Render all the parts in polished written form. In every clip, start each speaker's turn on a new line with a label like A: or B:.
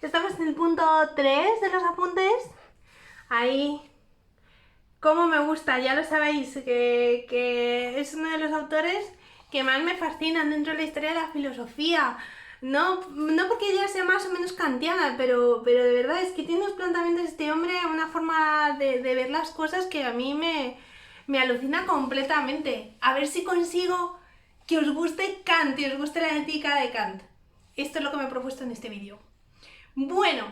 A: Estamos en el punto 3 de los apuntes. Ahí, como me gusta, ya lo sabéis, que es uno de los autores que más me fascinan dentro de la historia de la filosofía. No porque ella sea más o menos kantiana, pero de verdad es que tiene unos planteamientos de este hombre, una forma de ver las cosas que a mí me alucina completamente. A ver si consigo que os guste Kant y os guste la ética de Kant. Esto es lo que me he propuesto en este vídeo. Bueno,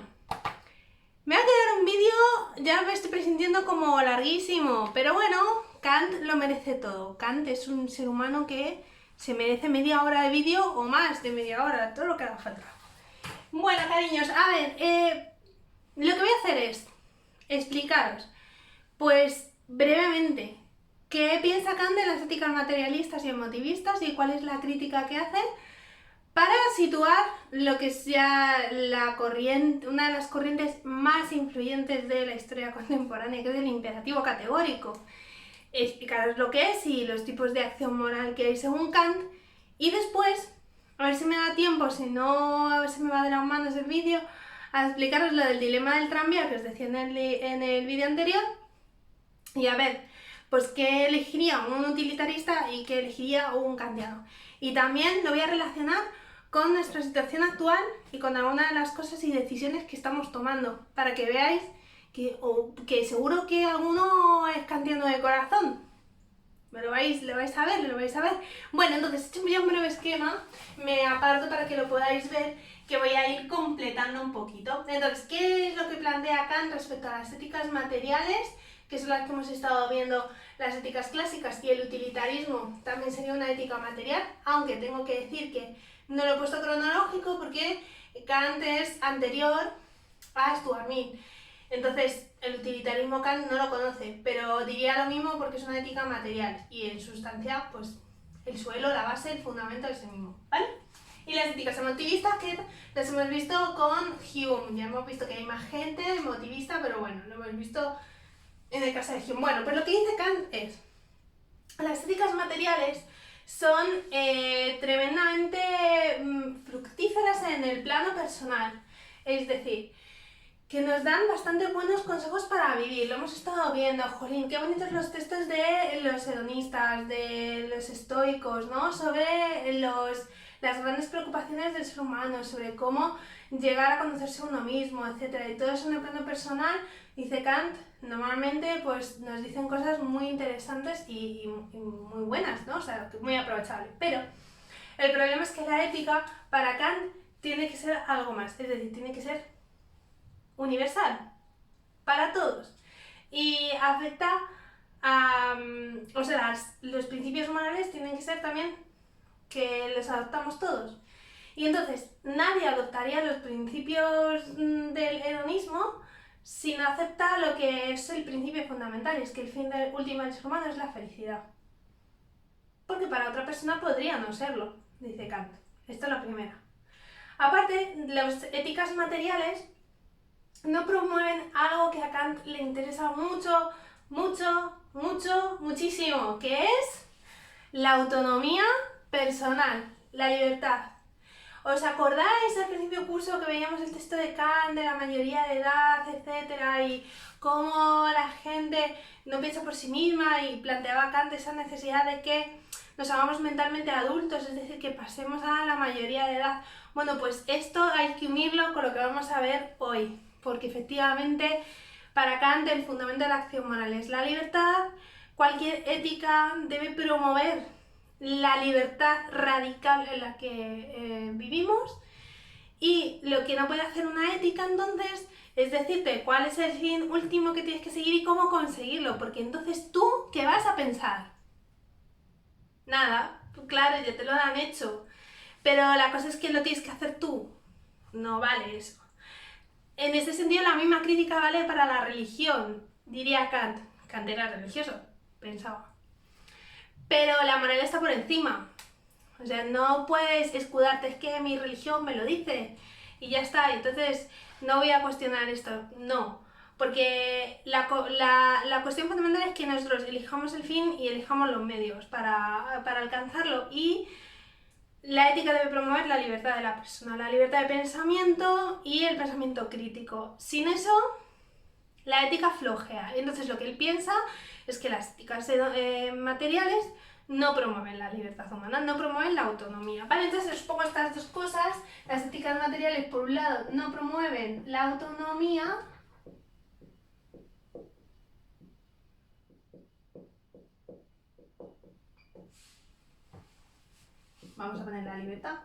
A: me va a quedar un vídeo, ya me estoy presintiendo como larguísimo, pero bueno, Kant lo merece todo. Kant es un ser humano que se merece media hora de vídeo o más de media hora, todo lo que haga falta. Bueno, cariños, a ver, lo que voy a hacer es explicaros, pues brevemente, qué piensa Kant de las éticas materialistas y emotivistas y cuál es la crítica que hace para situar lo que sea la corriente, una de las corrientes más influyentes de la historia contemporánea, que es el imperativo categórico. Explicaros lo que es y los tipos de acción moral que hay según Kant. Y después, a ver si me da tiempo, si no, a ver si me va de las manos el vídeo, a explicaros lo del dilema del tranvía que os decía en el vídeo anterior. Y a ver, pues qué elegiría un utilitarista y qué elegiría un kantiano. Y también lo voy a relacionar con nuestra situación actual y con algunas de las cosas y decisiones que estamos tomando, para que veáis que seguro que alguno es kantiano de corazón. Lo vais a ver, lo vais a ver. Bueno, entonces, hecho ya un breve esquema, me aparto para que lo podáis ver, que voy a ir completando un poquito. Entonces, ¿qué es lo que plantea Kant respecto a las éticas materiales? Que son las que hemos estado viendo, las éticas clásicas, y el utilitarismo también sería una ética material, aunque tengo que decir que no lo he puesto cronológico porque Kant es anterior a Stuart Mill. Entonces, el utilitarismo Kant no lo conoce, pero diría lo mismo porque es una ética material y en sustancia, pues el suelo, la base, el fundamento es el mismo, ¿vale? Y las éticas emotivistas que las hemos visto con Hume. Ya hemos visto que hay más gente emotivista, pero bueno, lo hemos visto en el caso de Hume. Bueno, pues lo que dice Kant es: las éticas materiales son tremendamente fructíferas en el plano personal. Es decir, que nos dan bastante buenos consejos para vivir. Lo hemos estado viendo, jolín, qué bonitos los textos de los hedonistas, de los estoicos, ¿no? Sobre las grandes preocupaciones del ser humano, sobre cómo llegar a conocerse a uno mismo, etc. Y todo eso en el plano personal, dice Kant, normalmente pues nos dicen cosas muy interesantes y muy buenas, ¿no? O sea, muy aprovechables. Pero el problema es que la ética, para Kant, tiene que ser algo más. Es decir, tiene que ser universal, para todos, y afecta a, o sea, los principios morales tienen que ser también que los adoptamos todos. Y entonces nadie adoptaría los principios del hedonismo si no acepta lo que es el principio fundamental, y es que el fin último del ser humano es la felicidad. Porque para otra persona podría no serlo, dice Kant. Esta es la primera. Aparte, las éticas materiales no promueven algo que a Kant le interesa muchísimo, que es la autonomía personal, la libertad. ¿Os acordáis al principio curso que veíamos el texto de Kant, de la mayoría de edad, etcétera, y cómo la gente no piensa por sí misma, y planteaba Kant esa necesidad de que nos hagamos mentalmente adultos, es decir, que pasemos a la mayoría de edad? Bueno, pues esto hay que unirlo con lo que vamos a ver hoy, porque efectivamente para Kant el fundamento de la acción moral es la libertad. Cualquier ética debe promover la libertad radical en la que vivimos, y lo que no puede hacer una ética entonces es decirte cuál es el fin último que tienes que seguir y cómo conseguirlo, porque entonces tú, ¿qué vas a pensar? Nada, claro, ya te lo han hecho, pero la cosa es que lo tienes que hacer tú, no vale eso. En ese sentido, la misma crítica vale para la religión, diría Kant. Kant era religioso, pensaba. Pero la moral está por encima. O sea, no puedes escudarte, es que mi religión me lo dice y ya está. Entonces, no voy a cuestionar esto. No. Porque la cuestión fundamental es que nosotros elijamos el fin y elijamos los medios para alcanzarlo. Y la ética debe promover la libertad de la persona, la libertad de pensamiento y el pensamiento crítico. Sin eso, la ética flojea. Entonces lo que él piensa es que las éticas materiales no promueven la libertad humana, no promueven la autonomía. Vale, entonces os pongo estas dos cosas. Las éticas materiales, por un lado, no promueven la autonomía. Vamos a poner la libertad.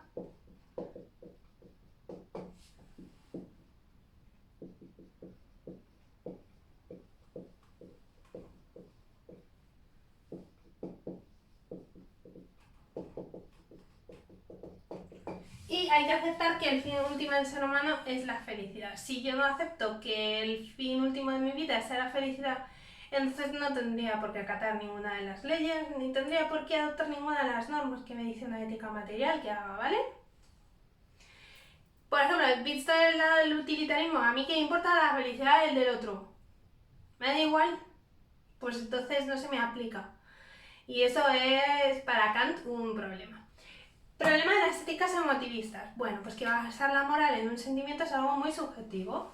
A: Y hay que aceptar que el fin último del ser humano es la felicidad. Si yo no acepto que el fin último de mi vida sea la felicidad, entonces no tendría por qué acatar ninguna de las leyes, ni tendría por qué adoptar ninguna de las normas que me dice una ética material que haga, ¿vale? Por ejemplo, visto del lado del utilitarismo, ¿a mí qué importa la felicidad del otro? ¿Me da igual? Pues entonces no se me aplica. Y eso es para Kant un problema. Problema de las éticas emotivistas. Bueno, pues que basar la moral en un sentimiento es algo muy subjetivo.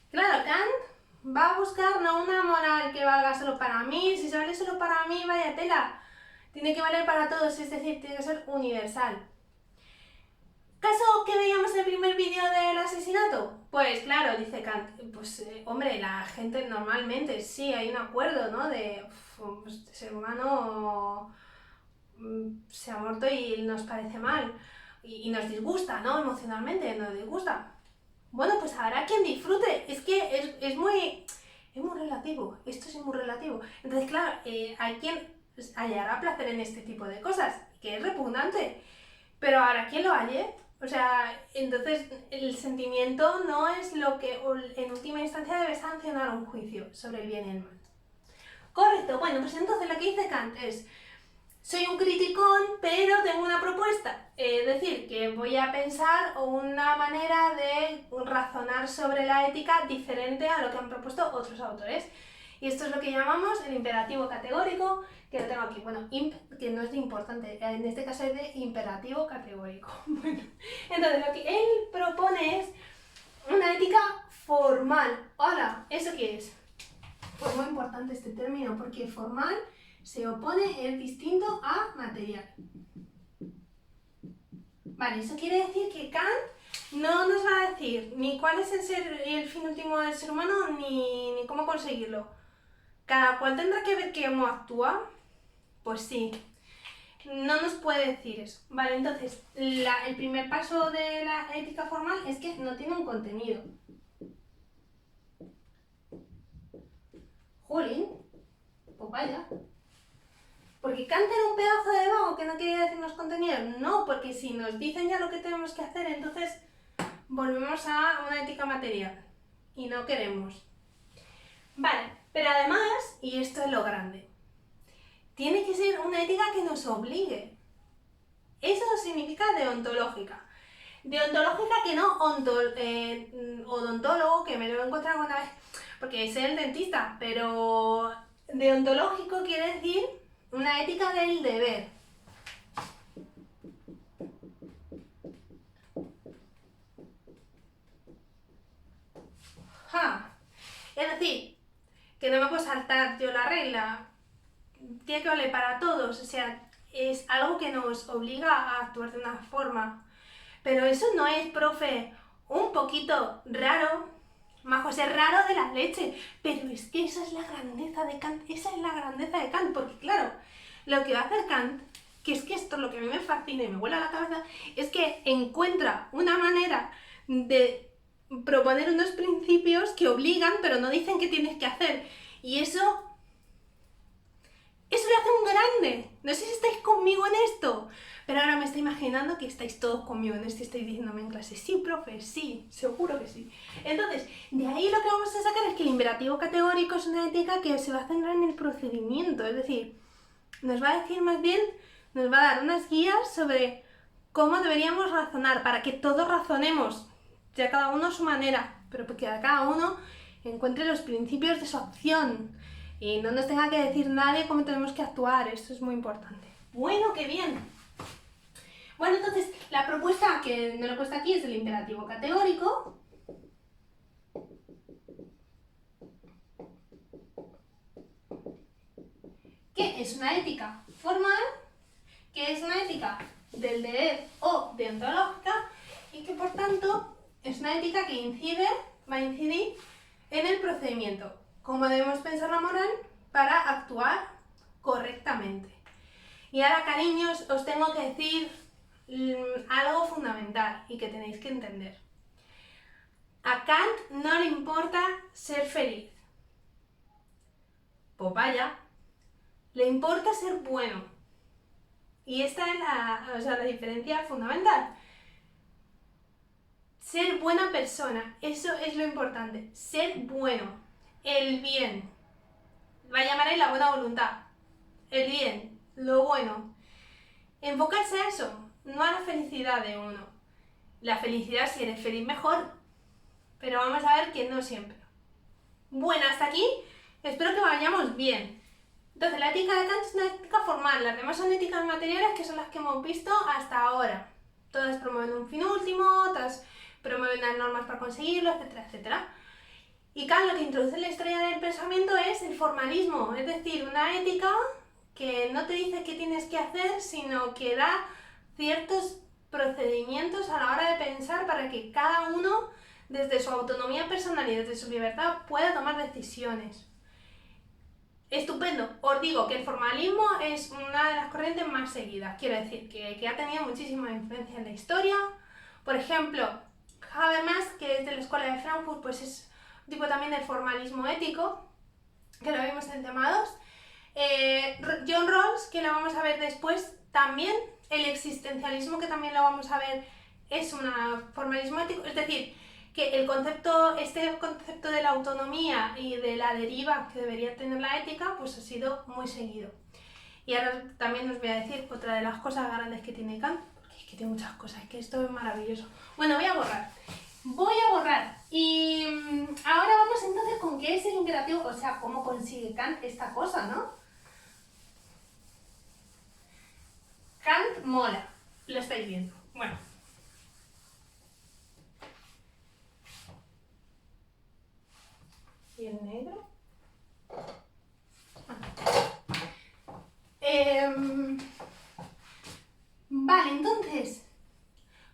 A: Claro, Kant va a buscar no una moral que valga solo para mí. Si vale solo para mí, vaya tela. Tiene que valer para todos, es decir, tiene que ser universal. ¿Caso que veíamos en el primer vídeo del asesinato? Pues claro, dice Kant, pues hombre, la gente normalmente sí hay un acuerdo, ¿no? De este ser humano se ha muerto y nos parece mal y nos disgusta, ¿no? Emocionalmente nos disgusta. Bueno, pues habrá quien disfrute, es que es muy relativo, esto es muy relativo. Entonces, claro, hay quien hallará placer en este tipo de cosas, que es repugnante, pero habrá quien lo halle. O sea, entonces el sentimiento no es lo que en última instancia debe sancionar un juicio sobre el bien y el mal. Correcto, bueno, pues entonces lo que dice Kant es: soy un criticón, pero tengo una propuesta. Es decir, que voy a pensar una manera de razonar sobre la ética diferente a lo que han propuesto otros autores. Y esto es lo que llamamos el imperativo categórico, que lo tengo aquí. Bueno, que no es de importante, en este caso es de imperativo categórico. Bueno, entonces lo que él propone es una ética formal. Hola, ¿eso qué es? Pues muy importante este término, porque formal se opone, es distinto a material. Vale, eso quiere decir que Kant no nos va a decir ni cuál es el fin último del ser humano, ni cómo conseguirlo. Cada cual tendrá que ver cómo actúa. Pues sí, no nos puede decir eso. Vale, entonces, el primer paso de la ética formal es que no tiene un contenido. Jolín, pues vaya. ¿Porque Kant era un pedazo de vago que no quería decirnos contenidos? No, porque si nos dicen ya lo que tenemos que hacer, entonces volvemos a una ética material. Y no queremos. Vale, pero además, y esto es lo grande, tiene que ser una ética que nos obligue. Eso significa deontológica. Deontológica que no odontólogo, que me lo he encontrado una vez, porque es el dentista, pero deontológico quiere decir una ética del deber. Es decir, que no me puedo saltar yo la regla. Tiene que valer para todos, o sea, es algo que nos obliga a actuar de una forma. Pero eso no es, profe, un poquito raro. Majo, es raro de la leche. Pero es que esa es la grandeza de Kant. Esa es la grandeza de Kant. Porque claro, lo que va a hacer Kant, que es que esto es lo que a mí me fascina y me vuela la cabeza, es que encuentra una manera de proponer unos principios que obligan, pero no dicen qué tienes que hacer. Y eso le hace un grande. No sé si estáis conmigo en esto, pero ahora me estoy imaginando que estáis todos conmigo en esto y estáis diciéndome en clase: sí, profe, sí, seguro que sí. Entonces, de ahí lo que vamos a sacar es que el imperativo categórico es una ética que se va a centrar en el procedimiento, es decir, nos va a decir más bien, nos va a dar unas guías sobre cómo deberíamos razonar, para que todos razonemos, ya cada uno a su manera, pero que cada uno encuentre los principios de su acción y no nos tenga que decir nadie cómo tenemos que actuar. Esto es muy importante. Bueno, qué bien. Bueno, entonces, la propuesta que nos lo he puesto aquí es el imperativo categórico. Que es una ética formal, que es una ética del deber o deontológica y que por tanto es una ética que va a incidir en el procedimiento, cómo debemos pensar la moral para actuar correctamente. Y ahora, cariños, os tengo que decir algo fundamental y que tenéis que entender. A Kant no le importa ser feliz. Pues vaya, le importa ser bueno. Y esta es la diferencia fundamental. Ser buena persona, eso es lo importante. Ser bueno, el bien. Va a llamar la buena voluntad. El bien, lo bueno. Enfocarse a eso, no a la felicidad de uno. La felicidad, si eres feliz, mejor. Pero vamos a ver que no siempre. Bueno, hasta aquí espero que vayamos bien. Entonces, la ética de Kant es una ética formal, las demás son éticas materiales, que son las que hemos visto hasta ahora. Todas promueven un fin último, todas promueven las normas para conseguirlo, etcétera, etcétera. Y Kant lo que introduce en la historia del pensamiento es el formalismo, es decir, una ética que no te dice qué tienes que hacer, sino que da ciertos procedimientos a la hora de pensar para que cada uno, desde su autonomía personal y desde su libertad, pueda tomar decisiones. Estupendo. Os digo que el formalismo es una de las corrientes más seguidas. Quiero decir que ha tenido muchísima influencia en la historia. Por ejemplo, Habermas, que es de la Escuela de Frankfurt, pues es un tipo también del formalismo ético, que lo vimos en tema 2. John Rawls, que lo vamos a ver después, también. El existencialismo, que también lo vamos a ver, es un formalismo ético. Es decir, que este concepto de la autonomía y de la deriva que debería tener la ética, pues ha sido muy seguido. Y ahora también os voy a decir otra de las cosas grandes que tiene Kant, porque es que tiene muchas cosas, es que esto es maravilloso. Bueno, voy a borrar. Y ahora vamos entonces con qué es el imperativo, o sea, cómo consigue Kant esta cosa, ¿no? Kant mola, lo estáis viendo. Bueno. ¿Y el negro? Vale, entonces,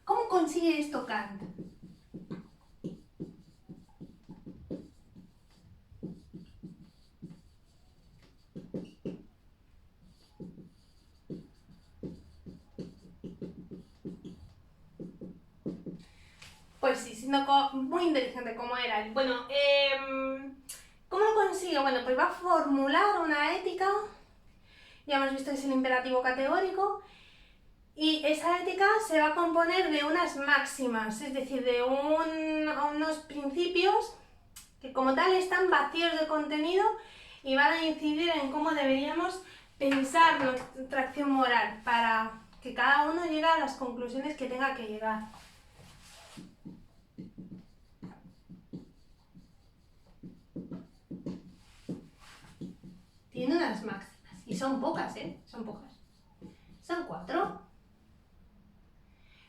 A: ¿cómo consigue esto Kant? Pues sí, siendo muy inteligente como era. Bueno, ¿cómo lo consigue? Bueno, pues va a formular una ética. Ya hemos visto que es el imperativo categórico. Y esa ética se va a componer de unas máximas, es decir, de unos principios que como tal están vacíos de contenido y van a incidir en cómo deberíamos pensar nuestra acción moral para que cada uno llegue a las conclusiones que tenga que llegar. Tiene unas máximas y son pocas, son pocas. Son 4.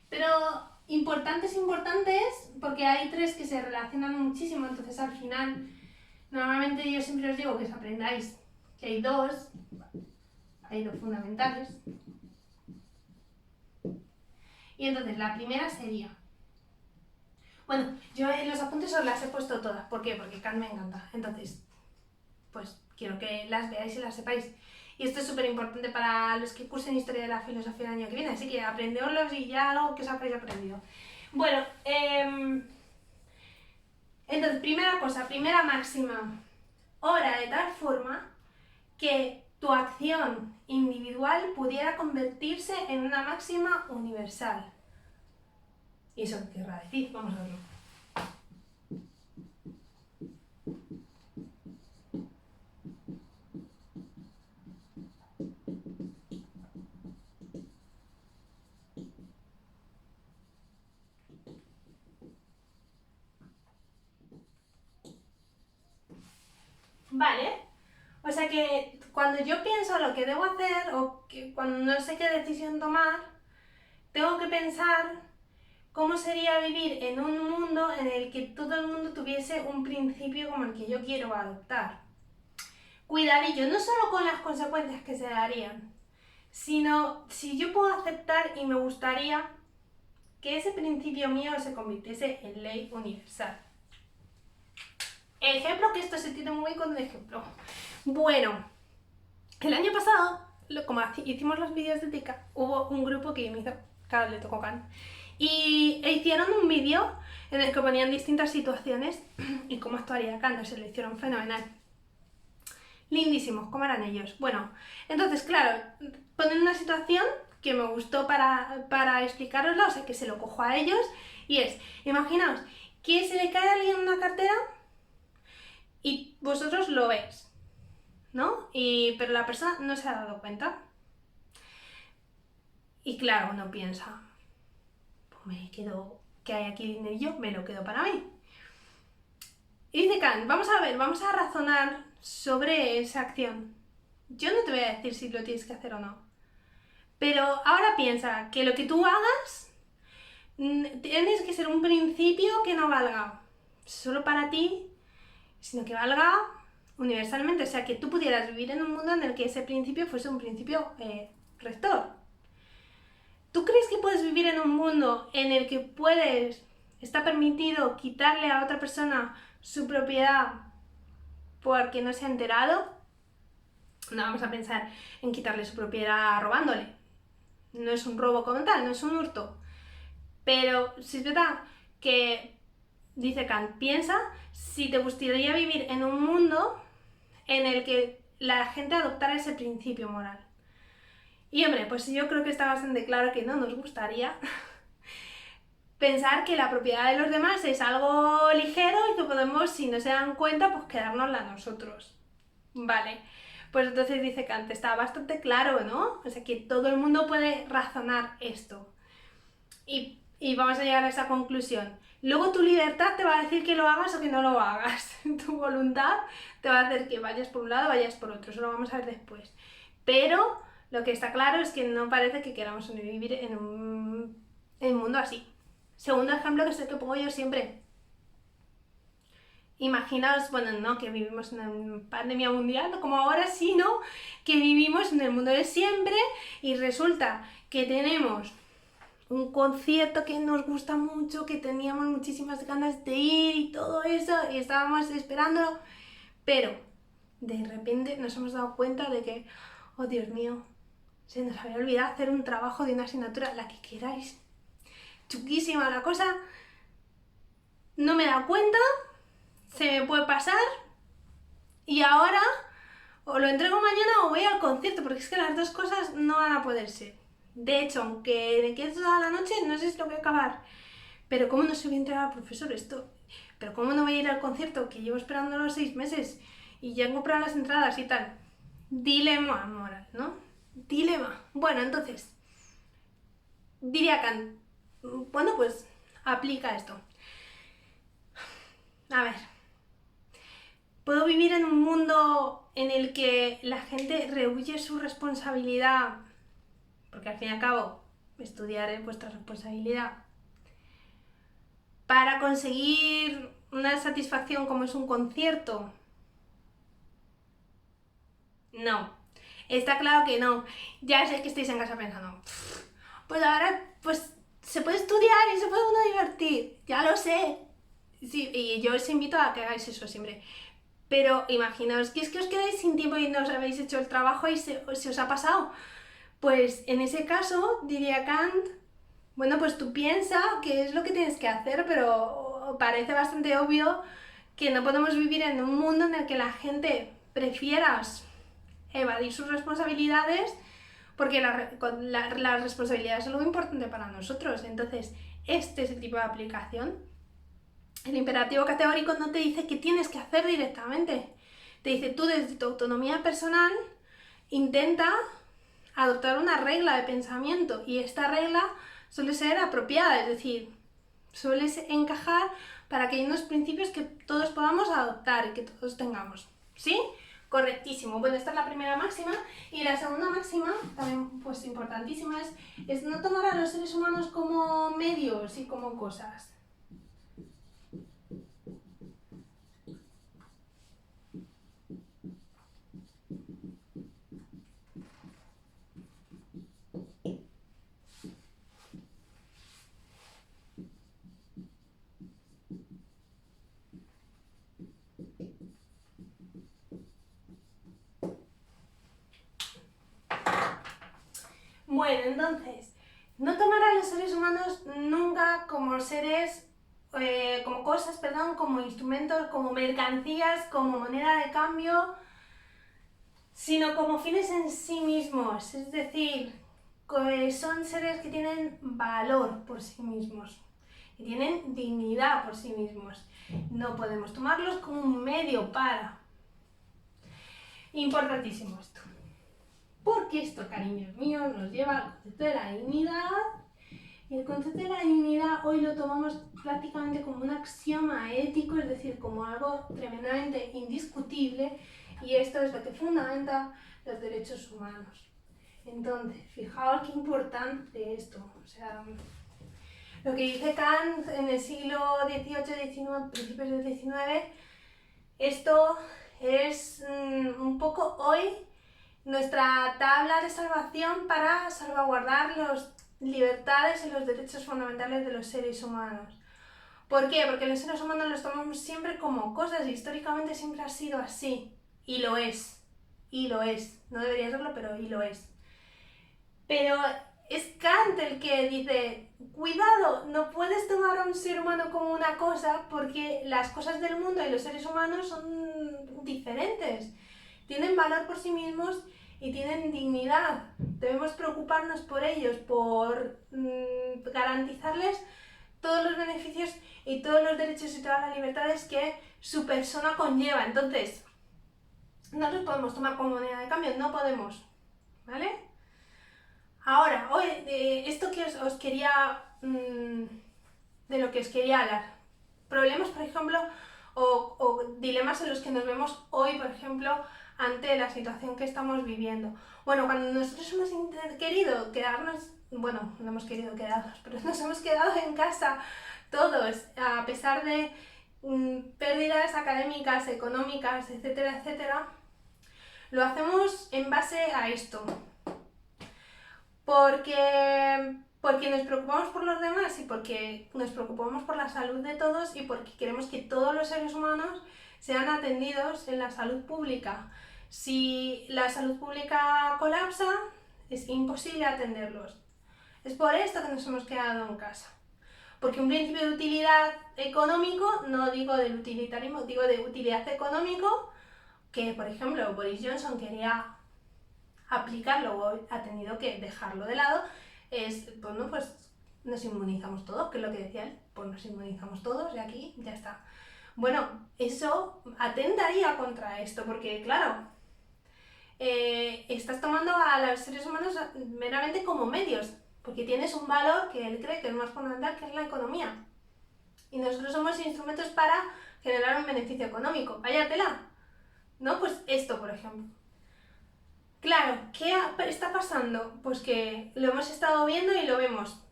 A: Pero importantes, porque hay 3 que se relacionan muchísimo, entonces al final, normalmente yo siempre os digo que os aprendáis que hay 2 fundamentales. Y entonces la primera sería, bueno, yo en los apuntes os las he puesto todas, ¿por qué? Porque Kant me encanta, entonces, pues quiero que las veáis y las sepáis. Y esto es súper importante para los que cursen Historia de la Filosofía el año que viene, así que aprendeoslos y ya algo que os habréis aprendido. Bueno, entonces, primera máxima, obra de tal forma que tu acción individual pudiera convertirse en una máxima universal. ¿Y eso qué querrá decir? Vamos a verlo. Vale. O sea que cuando yo pienso lo que debo hacer o que cuando no sé qué decisión tomar, tengo que pensar cómo sería vivir en un mundo en el que todo el mundo tuviese un principio como el que yo quiero adoptar. Cuidadillo, no solo con las consecuencias que se darían, sino si yo puedo aceptar y me gustaría que ese principio mío se convirtiese en ley universal. Ejemplo, que esto se tiene muy bien con un ejemplo. Bueno, el año pasado, como hicimos los vídeos de Tika, hubo un grupo que me hizo, claro, le tocó Can, y hicieron un vídeo en el que ponían distintas situaciones y cómo actuaría Can, se lo hicieron fenomenal. Lindísimos, ¿cómo eran ellos? Bueno, entonces, claro, ponen una situación que me gustó para explicarosla, o sea, que se lo cojo a ellos, y es, imaginaos que se le cae a alguien una cartera y vosotros lo veis, ¿no? Pero la persona no se ha dado cuenta. Y claro, uno piensa, pues me quedo, ¿qué hay aquí dinerillo? Me lo quedo para mí. Y dice Kant, vamos a razonar sobre esa acción. Yo no te voy a decir si lo tienes que hacer o no. Pero ahora piensa que lo que tú hagas tienes que ser un principio que no valga solo para ti, sino que valga universalmente. O sea, que tú pudieras vivir en un mundo en el que ese principio fuese un principio rector. ¿Tú crees que puedes vivir en un mundo en el que está permitido quitarle a otra persona su propiedad porque no se ha enterado? No vamos a pensar en quitarle su propiedad robándole. No es un robo como tal, no es un hurto. Pero si es verdad que, dice Kant, piensa si te gustaría vivir en un mundo en el que la gente adoptara ese principio moral. Y hombre, pues yo creo que está bastante claro que no nos gustaría pensar que la propiedad de los demás es algo ligero y que podemos, si no se dan cuenta, pues quedárnosla nosotros. Vale, pues entonces dice Kant, está bastante claro, ¿no? O sea, que todo el mundo puede razonar esto. Y vamos a llegar a esa conclusión. Luego tu libertad te va a decir que lo hagas o que no lo hagas. Tu voluntad te va a hacer que vayas por un lado o vayas por otro. Eso lo vamos a ver después. Pero lo que está claro es que no parece que queramos vivir en un mundo así. Segundo ejemplo, que es el que pongo yo siempre. Imaginaos, bueno, no que vivimos en una pandemia mundial, como ahora, sino que vivimos en el mundo de siempre y resulta que tenemos un concierto que nos gusta mucho, que teníamos muchísimas ganas de ir y todo eso, y estábamos esperándolo, pero de repente nos hemos dado cuenta de que, oh Dios mío, se nos había olvidado hacer un trabajo de una asignatura, la que queráis, chuquísima la cosa, no me he dado cuenta, se me puede pasar, y ahora o lo entrego mañana o voy al concierto, porque es que las dos cosas no van a poder ser. De hecho, aunque me quede toda la noche, no sé si lo voy a acabar. Pero ¿cómo no se voy a entregar al profesor esto? ¿Pero cómo no voy a ir al concierto que llevo esperándolo 6 meses y ya he comprado las entradas y tal? Dilema moral, ¿no? Dilema. Bueno, entonces, diría Kant, bueno, pues aplica esto. A ver, ¿puedo vivir en un mundo en el que la gente rehuye su responsabilidad? Porque al fin y al cabo, estudiar es vuestra responsabilidad. Para conseguir una satisfacción como es un concierto. No. Está claro que no. Ya sé que estáis en casa pensando, pues ahora pues se puede estudiar y se puede uno divertir. Ya lo sé. Sí, y yo os invito a que hagáis eso siempre. Pero imaginaos que es que os quedáis sin tiempo y no os habéis hecho el trabajo y se os ha pasado. Pues en ese caso, diría Kant, bueno, pues tú piensa qué es lo que tienes que hacer, pero parece bastante obvio que no podemos vivir en un mundo en el que la gente prefiera evadir sus responsabilidades porque las responsabilidades son lo importante para nosotros. Entonces, este es el tipo de aplicación. El imperativo categórico no te dice qué tienes que hacer directamente. Te dice tú desde tu autonomía personal intenta adoptar una regla de pensamiento y esta regla suele ser apropiada, es decir, suele encajar para que hay unos principios que todos podamos adoptar y que todos tengamos. ¿sí? Correctísimo. Bueno, esta es la primera máxima. Y la segunda máxima, también pues importantísima, es no tomar a los seres humanos como medios y como cosas. Bueno, entonces, no tomar a los seres humanos nunca como seres, como cosas, perdón, como instrumentos, como mercancías, como moneda de cambio, sino como fines en sí mismos. Es decir, son seres que tienen valor por sí mismos, que tienen dignidad por sí mismos. No podemos tomarlos como un medio para. Importantísimo esto. Porque esto, cariños míos, nos lleva al concepto de la dignidad. Y el concepto de la dignidad hoy lo tomamos prácticamente como un axioma ético, es decir, como algo tremendamente indiscutible, y esto es lo que fundamenta los derechos humanos. Entonces, fijaos qué importante esto. O sea, lo que dice Kant en el siglo XVIII, XIX, principios del XIX, esto es un poco hoy nuestra tabla de salvación para salvaguardar las libertades y los derechos fundamentales de los seres humanos. ¿Por qué? Porque los seres humanos los tomamos siempre como cosas y históricamente siempre ha sido así. Y lo es. Y lo es. No debería serlo, pero y lo es. Pero es Kant el que dice, cuidado, no puedes tomar a un ser humano como una cosa porque las cosas del mundo y los seres humanos son diferentes. Tienen valor por sí mismos y tienen dignidad. Debemos preocuparnos por ellos, por garantizarles todos los beneficios y todos los derechos y todas las libertades que su persona conlleva. Entonces, no los podemos tomar como moneda de cambio, no podemos, ¿vale? Ahora, hoy, esto que os quería, de lo que os quería hablar, problemas, por ejemplo, o dilemas en los que nos vemos hoy, por ejemplo, ante la situación que estamos viviendo. Bueno, cuando nosotros hemos querido quedarnos, bueno, no hemos querido quedarnos, pero nos hemos quedado en casa todos, a pesar de pérdidas académicas, económicas, etcétera, etcétera, lo hacemos en base a esto. Porque nos preocupamos por los demás y porque nos preocupamos por la salud de todos y porque queremos que todos los seres humanos sean atendidos en la salud pública. Si la salud pública colapsa, es imposible atenderlos. Es por esto que nos hemos quedado en casa. Porque un principio de utilidad económico, no digo del utilitarismo, digo de utilidad económico, que por ejemplo Boris Johnson quería aplicarlo o ha tenido que dejarlo de lado, es, bueno, pues nos inmunizamos todos, que es lo que decía él, pues nos inmunizamos todos y aquí ya está. Bueno, eso atentaría contra esto, porque claro, estás tomando a los seres humanos meramente como medios, porque tienes un valor que él cree que es más fundamental, que es la economía. Y nosotros somos instrumentos para generar un beneficio económico. Vaya tela, ¿no? Pues esto, por ejemplo. Claro, ¿qué está pasando? Pues que lo hemos estado viendo y lo vemos,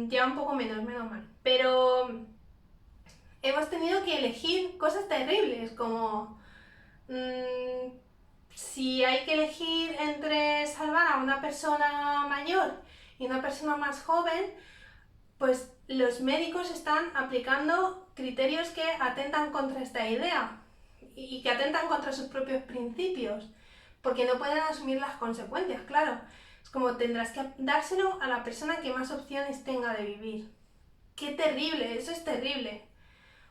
A: ya un poco menos mal, pero hemos tenido que elegir cosas terribles, como si hay que elegir entre salvar a una persona mayor y una persona más joven, pues los médicos están aplicando criterios que atentan contra esta idea y que atentan contra sus propios principios, porque no pueden asumir las consecuencias, claro. Es como tendrás que dárselo a la persona que más opciones tenga de vivir. ¡Qué terrible! Eso es terrible.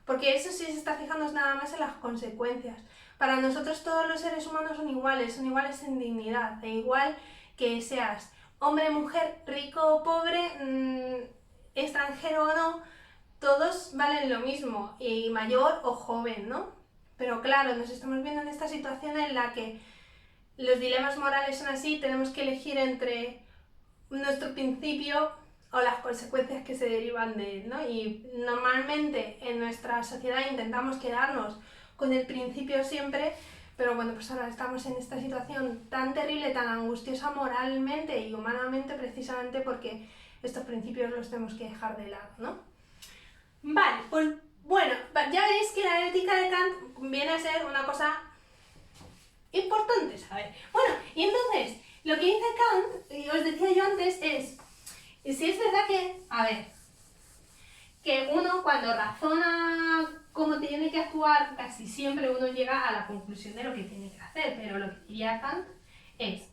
A: Porque eso sí se está fijando nada más en las consecuencias. Para nosotros todos los seres humanos son iguales en dignidad. Da igual que seas hombre, mujer, rico o pobre, extranjero o no, todos valen lo mismo, y mayor o joven, ¿no? Pero claro, nos estamos viendo en esta situación en la que los dilemas morales son así, tenemos que elegir entre nuestro principio o las consecuencias que se derivan de él, ¿no? Y normalmente en nuestra sociedad intentamos quedarnos con el principio siempre, Pero bueno, pues ahora estamos en esta situación tan terrible, tan angustiosa moralmente y humanamente, precisamente porque estos principios los tenemos que dejar de lado, ¿no? Vale, pues bueno, ya veis que la ética de Kant viene a ser una cosa importante, ¿sabes? Bueno, y entonces, lo que dice Kant, y os decía yo antes, es, si es verdad que, a ver, que uno cuando razona cómo tiene que actuar, casi siempre uno llega a la conclusión de lo que tiene que hacer, pero lo que diría Kant es,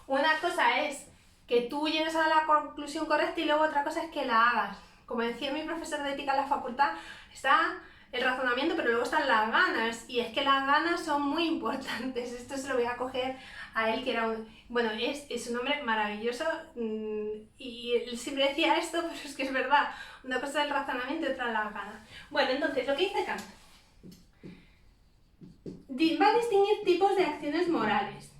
A: una cosa es que tú llegues a la conclusión correcta y luego otra cosa es que la hagas. Como decía mi profesor de ética en la facultad, está el razonamiento, pero luego están las ganas, y es que las ganas son muy importantes. Esto se lo voy a coger a él, que era un... Bueno, es un hombre maravilloso, y él siempre decía esto, pero es que es verdad. Una cosa es el razonamiento y otra las ganas. Bueno, entonces, lo que dice Kant. Va a distinguir tipos de acciones morales.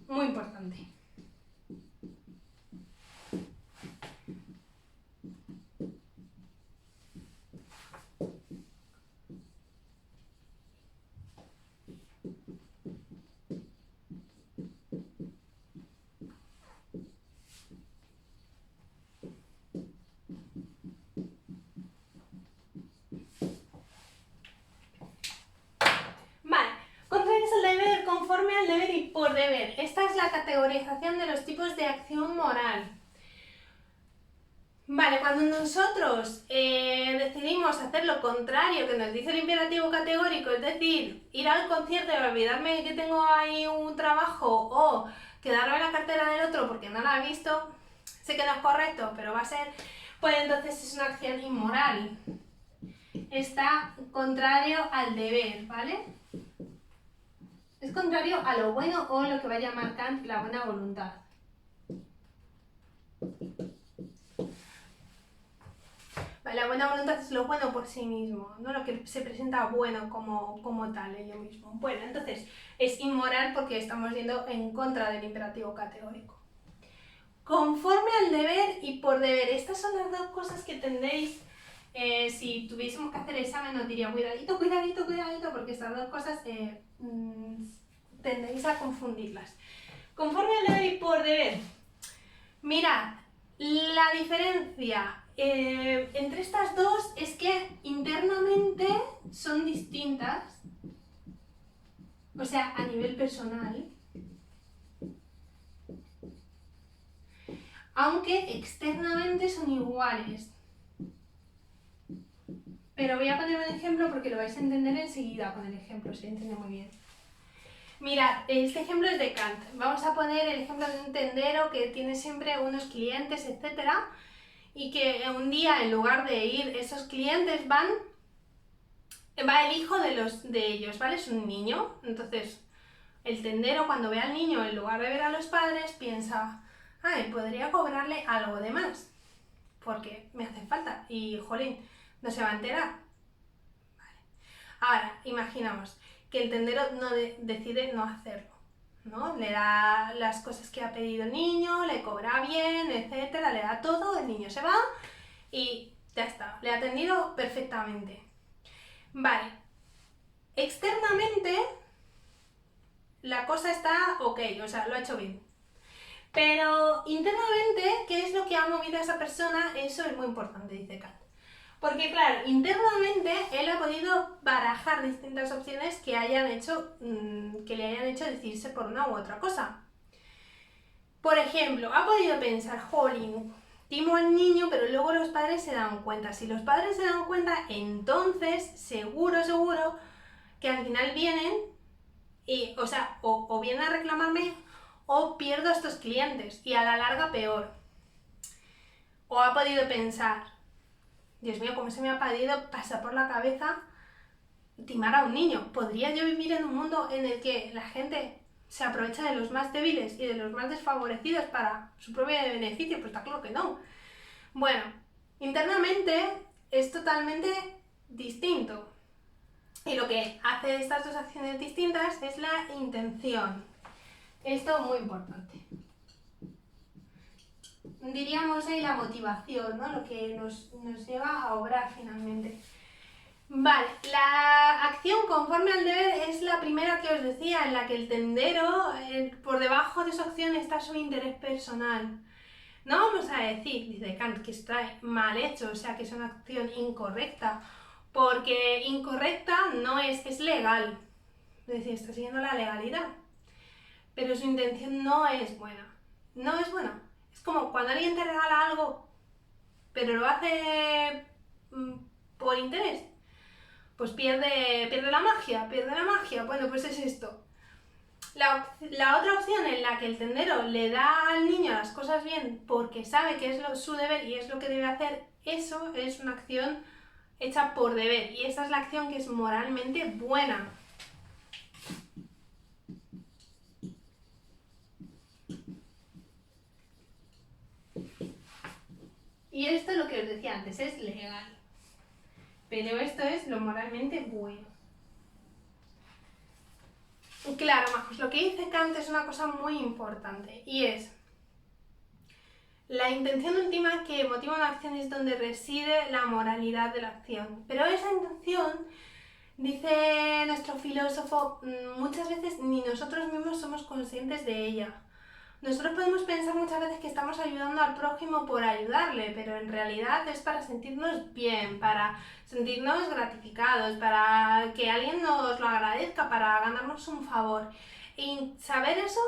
A: Muy importante. Conforme al deber y por deber. Esta es la categorización de los tipos de acción moral. Vale, cuando nosotros decidimos hacer lo contrario que nos dice el imperativo categórico, es decir, ir al concierto y olvidarme que tengo ahí un trabajo o quedarme en la cartera del otro porque no la he visto, sé que no es correcto, pero va a ser, pues entonces es una acción inmoral. Está contrario al deber, ¿vale? Es contrario a lo bueno o lo que va a llamar Kant la buena voluntad. La buena voluntad es lo bueno por sí mismo, no lo que se presenta bueno como tal ello mismo. Bueno, entonces es inmoral porque estamos yendo en contra del imperativo categórico. Conforme al deber y por deber. Estas son las dos cosas que tendréis. Si tuviésemos que hacer examen os diría cuidadito, cuidadito, cuidadito, porque estas dos cosas tendréis a confundirlas. Conforme al deber y por deber. Mirad, la diferencia entre estas dos es que internamente son distintas, o sea, a nivel personal, aunque externamente son iguales. Pero voy a poner un ejemplo porque lo vais a entender enseguida con el ejemplo, se entiende muy bien. Mirad, este ejemplo es de Kant. Vamos a poner el ejemplo de un tendero que tiene siempre unos clientes, etcétera, y que un día, en lugar de ir esos clientes, va el hijo de ellos, ¿vale? Es un niño. Entonces, el tendero, cuando ve al niño, en lugar de ver a los padres, piensa, ay, podría cobrarle algo de más, porque me hace falta. Y, jolín, no se va a enterar. Vale. Ahora, imaginamos que el tendero decide no hacerlo, ¿no? Le da las cosas que ha pedido el niño, le cobra bien, etcétera, le da todo, el niño se va y ya está, le ha atendido perfectamente. Vale, externamente la cosa está ok, o sea, lo ha hecho bien. Pero internamente, ¿qué es lo que ha movido a esa persona? Eso es muy importante, dice Kant. Porque claro, internamente él ha podido barajar distintas opciones que hayan hecho, que le hayan hecho decidirse por una u otra cosa. Por ejemplo, ha podido pensar, jolín, timo al niño, pero luego los padres se dan cuenta. Si los padres se dan cuenta, entonces seguro que al final vienen y, o sea, o vienen a reclamarme o pierdo a estos clientes y a la larga peor. O ha podido pensar, Dios mío, ¿cómo se me ha podido pasar por la cabeza timar a un niño? ¿Podría yo vivir en un mundo en el que la gente se aprovecha de los más débiles y de los más desfavorecidos para su propio beneficio? Pues está claro que no. Bueno, internamente es totalmente distinto. Y lo que hace estas dos acciones distintas es la intención. Esto es muy importante. diríamos ahí la motivación, ¿no? Lo que nos lleva a obrar finalmente. Vale, la acción conforme al deber es la primera que os decía, en la que el tendero, por debajo de su acción está su interés personal. No vamos a decir, dice Kant, que está mal hecho, o sea, que es una acción incorrecta, porque incorrecta no es legal, es decir, está siguiendo la legalidad, pero su intención no es buena. No es buena. Es como cuando alguien te regala algo, pero lo hace por interés, pues pierde la magia, Bueno, pues es esto. La otra opción en la que el tendero le da al niño las cosas bien porque sabe que es su deber y es lo que debe hacer, eso es una acción hecha por deber y esa es la acción que es moralmente buena. Y esto es lo que os decía antes, es legal. Pero esto es lo moralmente bueno. Claro, majos, lo que dice Kant es una cosa muy importante y es la intención última que motiva una acción es donde reside la moralidad de la acción. Pero esa intención, dice nuestro filósofo, muchas veces ni nosotros mismos somos conscientes de ella. Nosotros podemos pensar muchas veces que estamos ayudando al prójimo por ayudarle, pero en realidad es para sentirnos bien, para sentirnos gratificados, para que alguien nos lo agradezca, para ganarnos un favor. Y saber eso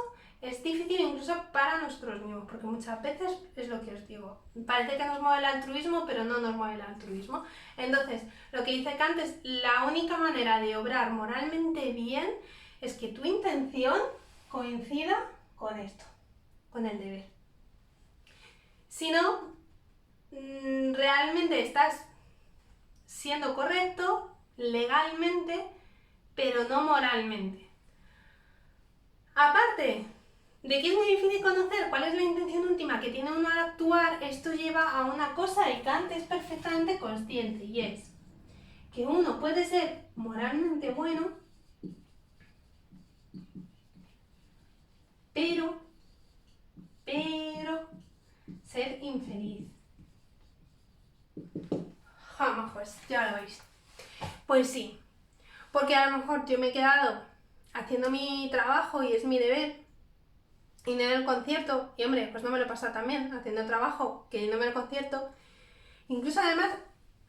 A: es difícil incluso para nosotros mismos, porque muchas veces es lo que os digo. Parece que nos mueve el altruismo, pero no nos mueve el altruismo. Entonces, lo que dice Kant es la única manera de obrar moralmente bien es que tu intención coincida con esto, con el deber. Si no, realmente estás siendo correcto legalmente, pero no moralmente. Aparte de que es muy difícil conocer cuál es la intención última que tiene uno al actuar, esto lleva a una cosa y Kant es perfectamente consciente, y es que uno puede ser moralmente bueno, pero ser infeliz. Jamás, ya lo veis. Pues sí, porque a lo mejor yo me he quedado haciendo mi trabajo y es mi deber, y no en el concierto, y hombre, pues no me lo pasa tan bien haciendo el trabajo que yéndome al concierto. Incluso además,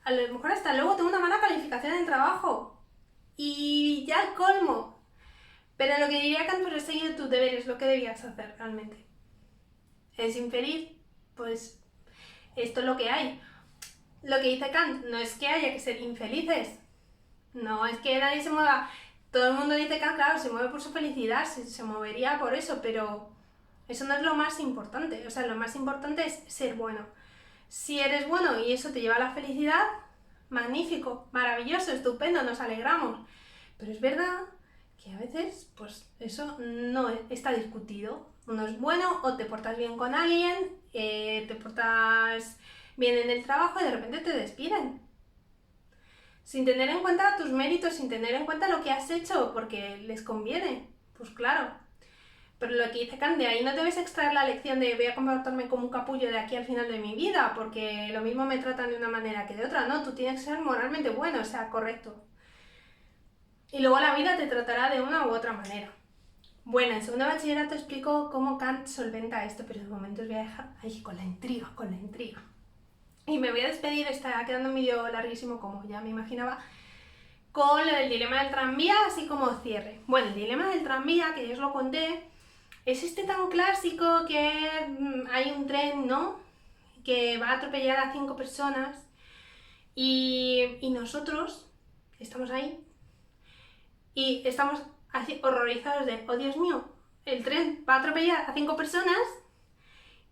A: a lo mejor hasta luego tengo una mala calificación en el trabajo. Y ya el colmo. Pero lo que diría Kant, pues es seguir tus deberes, lo que debías hacer realmente. ¿Es infeliz? Pues esto es lo que hay. Lo que dice Kant no es que haya que ser infelices. No es que nadie se mueva. Todo el mundo dice que, claro, se mueve por su felicidad, se movería por eso, pero eso no es lo más importante. O sea, lo más importante es ser bueno. Si eres bueno y eso te lleva a la felicidad, magnífico, maravilloso, estupendo, nos alegramos. Pero es verdad que a veces, pues eso no está discutido. Uno es bueno o te portas bien con alguien, te portas bien en el trabajo y de repente te despiden. Sin tener en cuenta tus méritos, sin tener en cuenta lo que has hecho, porque les conviene. Pues claro. Pero lo que dice Kant, de ahí no debes extraer la lección de voy a comportarme como un capullo de aquí al final de mi vida, porque lo mismo me tratan de una manera que de otra. No, tú tienes que ser moralmente bueno, o sea, correcto. Y luego la vida te tratará de una u otra manera. Bueno, en segundo bachillerato explico cómo Kant solventa esto, pero de momento os voy a dejar ahí con la intriga. Y me voy a despedir, está quedando un vídeo larguísimo como ya me imaginaba, con lo del dilema del tranvía, así como cierre. Bueno, el dilema del tranvía, que ya os lo conté, es este tan clásico que hay un tren, ¿no?, que va a atropellar a 5 personas y nosotros estamos ahí y estamos así horrorizados de, oh Dios mío, el tren va a atropellar a 5 personas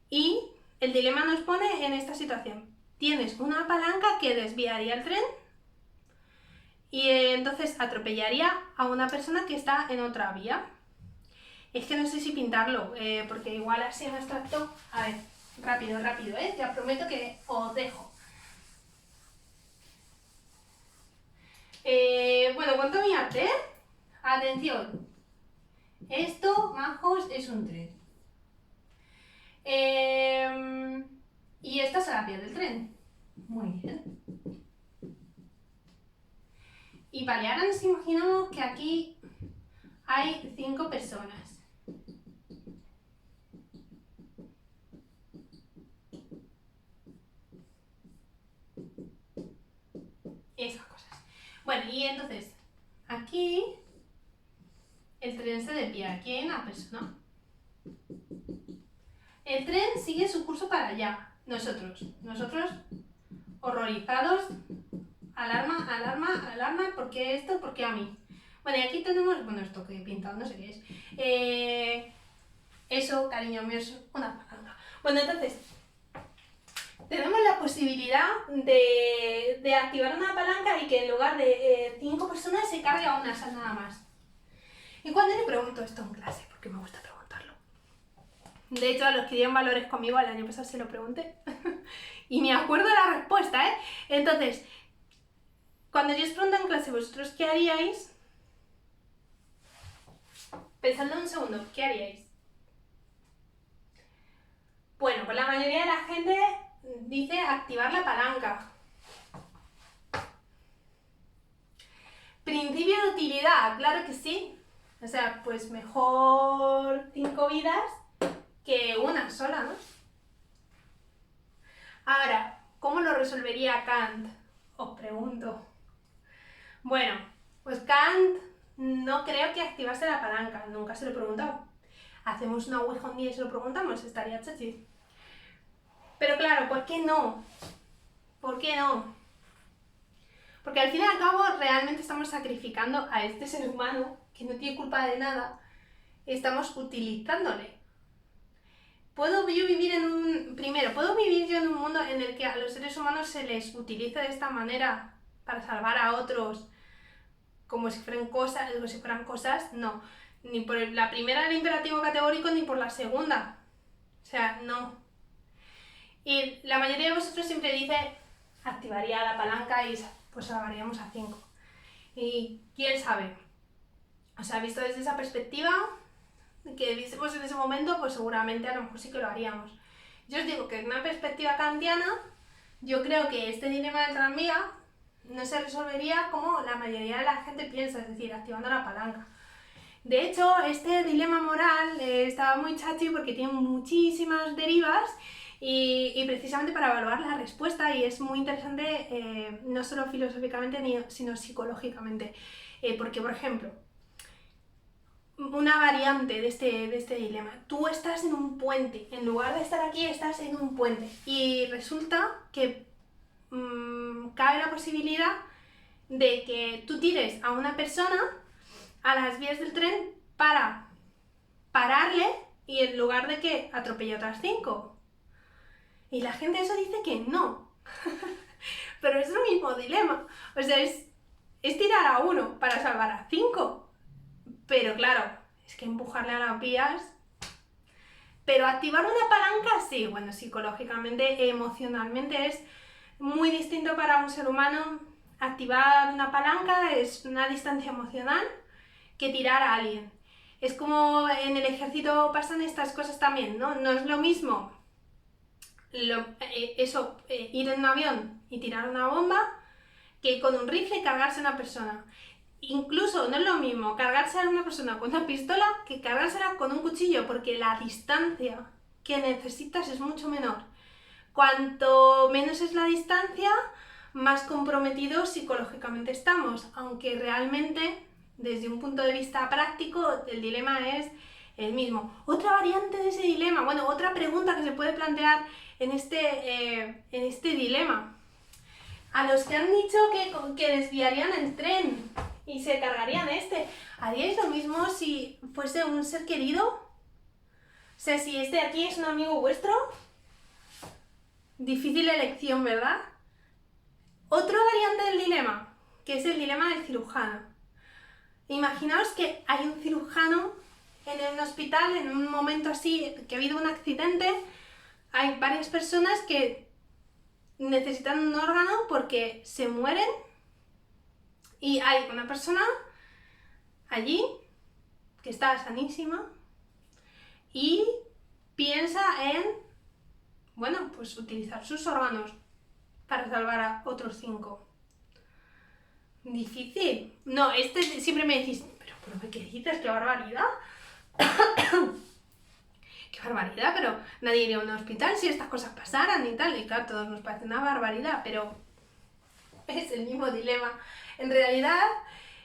A: y el dilema nos pone en esta situación. Tienes una palanca que desviaría el tren y entonces atropellaría a una persona que está en otra vía. Es que no sé si pintarlo, porque igual así en abstracto... A ver, rápido, ya prometo que os dejo. Bueno, ¿cuánto mi arte? Atención. Esto, majos, es un tren. Y esta es la vía del tren. Muy bien. Y vale, ahora nos imaginamos que aquí hay 5 personas. Esas cosas. Bueno, y entonces, aquí el tren se desvía. Aquí hay una persona. El tren sigue su curso para allá. Nosotros horrorizados. Alarma, alarma, alarma. ¿Por qué esto? ¿Por qué a mí? Bueno, y aquí tenemos, bueno, esto que he pintado, no sé qué es. Eso, cariño mío, es una palanca. Bueno, entonces, tenemos la posibilidad de activar una palanca y que en lugar de 5 personas se cargue a una nada más. Y cuando le pregunto esto en clase, porque me gusta preguntarlo. De hecho, a los que dieron valores conmigo el año pasado se lo pregunté. Y me acuerdo de la respuesta, ¿eh? Entonces, cuando yo os pregunto en clase, ¿vosotros qué haríais? Pensando un segundo, ¿qué haríais? Bueno, pues la mayoría de la gente dice activar la palanca. Principio de utilidad, claro que sí. O sea, pues mejor 5 vidas que una sola, ¿no? Ahora, ¿cómo lo resolvería Kant? Os pregunto. Bueno, pues Kant no creo que activase la palanca, nunca se lo he preguntado. Hacemos una ouija un día y se lo preguntamos, estaría chachi. Pero claro, ¿por qué no? ¿Por qué no? Porque al fin y al cabo realmente estamos sacrificando a este ser humano que no tiene culpa de nada, estamos utilizándole. ¿Puedo yo vivir ¿puedo vivir yo en un mundo en el que a los seres humanos se les utiliza de esta manera para salvar a otros como si fueran cosas? No. Ni por la primera el imperativo categórico ni por la segunda. O sea, no. Y la mayoría de vosotros siempre dice activaría la palanca y pues salvaríamos a 5. Y quién sabe. O sea, visto desde esa perspectiva que vimos en ese momento, pues seguramente a lo mejor sí que lo haríamos. Yo os digo que en una perspectiva kantiana, yo creo que este dilema del tranvía no se resolvería como la mayoría de la gente piensa, es decir, activando la palanca. De hecho, este dilema moral estaba muy chachi porque tiene muchísimas derivas y precisamente para evaluar la respuesta, y es muy interesante no solo filosóficamente sino psicológicamente. Porque, por ejemplo, una variante de este dilema. Tú estás en un puente, en lugar de estar aquí estás en un puente y resulta que cabe la posibilidad de que tú tires a una persona a las vías del tren para pararle y en lugar de que atropelle a otras 5. Y la gente eso dice que no. Pero es el mismo dilema. O sea, es tirar a uno para salvar a 5. Pero claro, es que empujarle a las vías. Pero activar una palanca, sí, bueno, psicológicamente, emocionalmente es muy distinto para un ser humano. Activar una palanca es una distancia emocional que tirar a alguien. Es como en el ejército pasan estas cosas también, ¿no? No es lo mismo ir en un avión y tirar una bomba que con un rifle cargarse a una persona. Incluso no es lo mismo cargarse a una persona con una pistola que cargársela con un cuchillo, porque la distancia que necesitas es mucho menor. Cuanto menos es la distancia, más comprometidos psicológicamente estamos, aunque realmente, desde un punto de vista práctico, el dilema es el mismo. Otra variante de ese dilema, bueno, otra pregunta que se puede plantear en este dilema. A los que han dicho que desviarían el tren y se cargarían ¿haríais lo mismo si fuese un ser querido? O sea, si este de aquí es un amigo vuestro. Difícil elección, ¿verdad? Otra variante del dilema, que es el dilema del cirujano. Imaginaos que hay un cirujano en un hospital, en un momento así, que ha habido un accidente, hay varias personas que necesitan un órgano porque se mueren y hay una persona allí que está sanísima y piensa en, bueno, pues utilizar sus órganos para salvar a otros 5. Difícil. No, siempre me decís, pero ¿qué dices? ¡Qué barbaridad! ¡Qué barbaridad! Pero nadie iría a un hospital si estas cosas pasaran y tal. Y claro, a todos nos parece una barbaridad, pero es el mismo dilema. En realidad,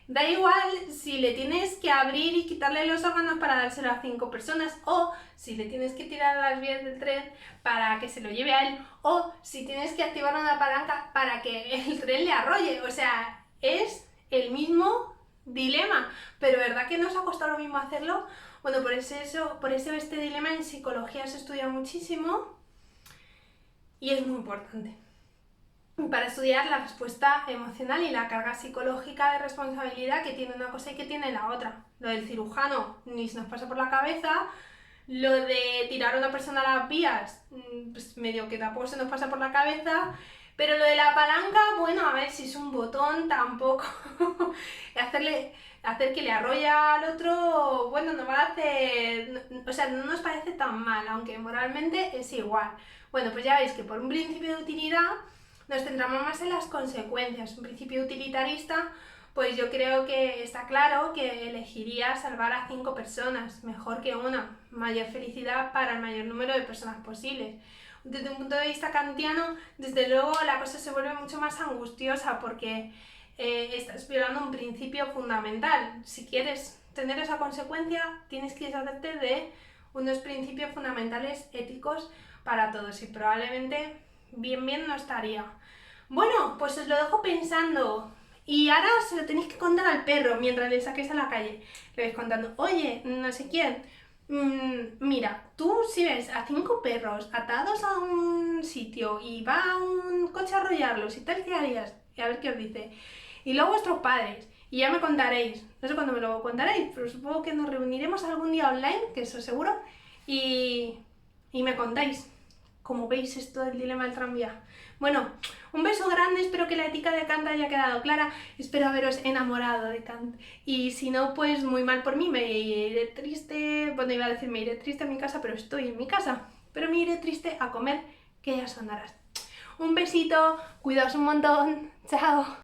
A: da igual si le tienes que abrir y quitarle los órganos para dárselo a 5 personas, o si le tienes que tirar a las vías del tren para que se lo lleve a él, o si tienes que activar una palanca para que el tren le arrolle. O sea, es el mismo dilema, pero ¿verdad que nos ha costado lo mismo hacerlo? Bueno, por eso este dilema en psicología se estudia muchísimo y es muy importante para estudiar la respuesta emocional y la carga psicológica de responsabilidad que tiene una cosa y que tiene la otra. Lo del cirujano ni se nos pasa por la cabeza, lo de tirar a una persona a las vías, pues medio que tampoco se nos pasa por la cabeza, pero lo de la palanca, bueno, a ver, si es un botón tampoco. Hacer que le arrolla al otro, bueno, no va a hacer, o sea, no nos parece tan mal, aunque moralmente es igual. Bueno, pues ya veis que por un principio de utilidad nos centramos más en las consecuencias. Un principio utilitarista, pues yo creo que está claro que elegiría salvar a 5 personas, mejor que una, mayor felicidad para el mayor número de personas posibles. Desde un punto de vista kantiano, desde luego la cosa se vuelve mucho más angustiosa porque estás violando un principio fundamental. Si quieres tener esa consecuencia, tienes que deshacerte de unos principios fundamentales éticos para todos y probablemente bien no estaría. Bueno, pues os lo dejo pensando. Y ahora se lo tenéis que contar al perro mientras le saquéis a la calle. Le vais contando, oye, no sé quién, mira, tú si ves a 5 perros atados a un sitio y va a un coche a arrollarlos y tal, ¿qué harías? Y a ver qué os dice. Y luego vuestros padres. Y ya me contaréis. No sé cuándo me lo contaréis, pero supongo que nos reuniremos algún día online, que eso seguro. Y me contáis cómo veis esto del dilema del tranvía. Bueno, un beso grande, espero que la ética de Kant haya quedado clara, espero haberos enamorado de Kant. Y si no, pues muy mal por mí, me iré triste, bueno, iba a decir me iré triste a mi casa, pero estoy en mi casa. Pero me iré triste a comer, que ya son horas. Un besito, cuidaos un montón, chao.